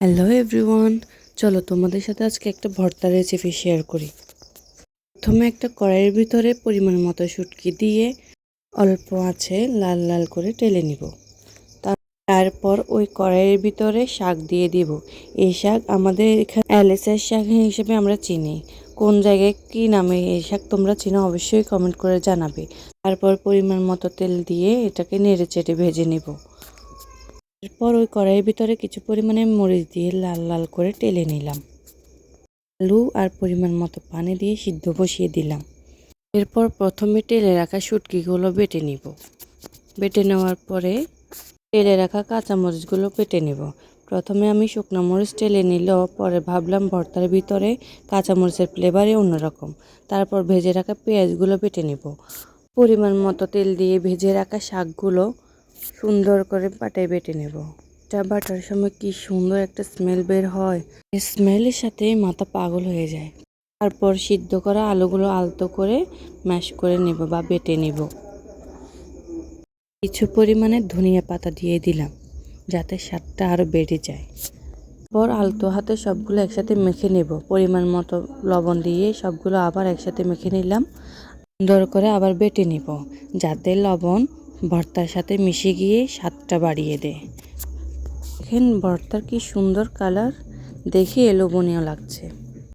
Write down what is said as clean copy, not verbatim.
Hello everyone, চলো তোমাদের সাথে আজকে একটা ভর্তা রেসিপি শেয়ার করি। প্রথমে একটা কড়াইয়ের ভিতরে পরিমাণ মতো শুটকি দিয়ে অল্প আঁচে লাল লাল করে টেলে নিব। তারপর ওই কড়াইয়ের ভিতরে শাক দিয়ে দিব। এই শাক আমাদের এখানে অ্যালেসের শাক হিসেবে আমরা চিনি। কোন জায়গায় কী নামে এই শাক তোমরা চিনো অবশ্যই কমেন্ট করে জানাবে। তারপর পরিমাণ মতো তেল দিয়ে এটাকে নেড়ে চেড়ে ভেজে নিব। এরপর ওই কড়াইয়ের ভিতরে কিছু পরিমাণে মরিচ দিয়ে লাল লাল করে টেলে নিলাম। আলু আর পরিমাণ মতো পানি দিয়ে সিদ্ধ বসিয়ে দিলাম। এরপর প্রথমে টেলে রাখা শুটকিগুলো বেটে নিব। বেটে নেওয়ার পরে টেলে রাখা কাঁচামরিচগুলো বেটে নেব। প্রথমে আমি শুকনো মরিচ টেলে নিলেও পরে ভাবলাম ভর্তার ভিতরে কাঁচামরিচের ফ্লেভারই অন্যরকম। তারপর ভেজে রাখা পেঁয়াজগুলো বেটে নেব। পরিমাণ মতো তেল দিয়ে ভেজে রাখা শাকগুলো সুন্দর করে পাটায় বেটে নেব। এটা বাটার সময় কি সুন্দর একটা স্মেল বের হয়, এই স্মেলের সাথে মাথা পাগল হয়ে যায়। তারপর সিদ্ধ করা আলুগুলো আলতো করে ম্যাশ করে নেব বা বেটে নেব। কিছু পরিমাণে ধনিয়া পাতা দিয়ে দিলাম যাতে স্বাদটা আরও বেড়ে যায়। পর আলতো হাতে সবগুলো একসাথে মেখে নেব। পরিমাণ মতো লবণ দিয়ে সবগুলো আবার একসাথে মেখে নিলাম। সুন্দর করে আবার বেটে নিব যাতে লবণ ভর্তার সাথে মিশে গিয়ে স্বাদটা বাড়িয়ে দেয়। দেখেন ভর্তার কি সুন্দর কালার, দেখে লোভনীয় লাগছে।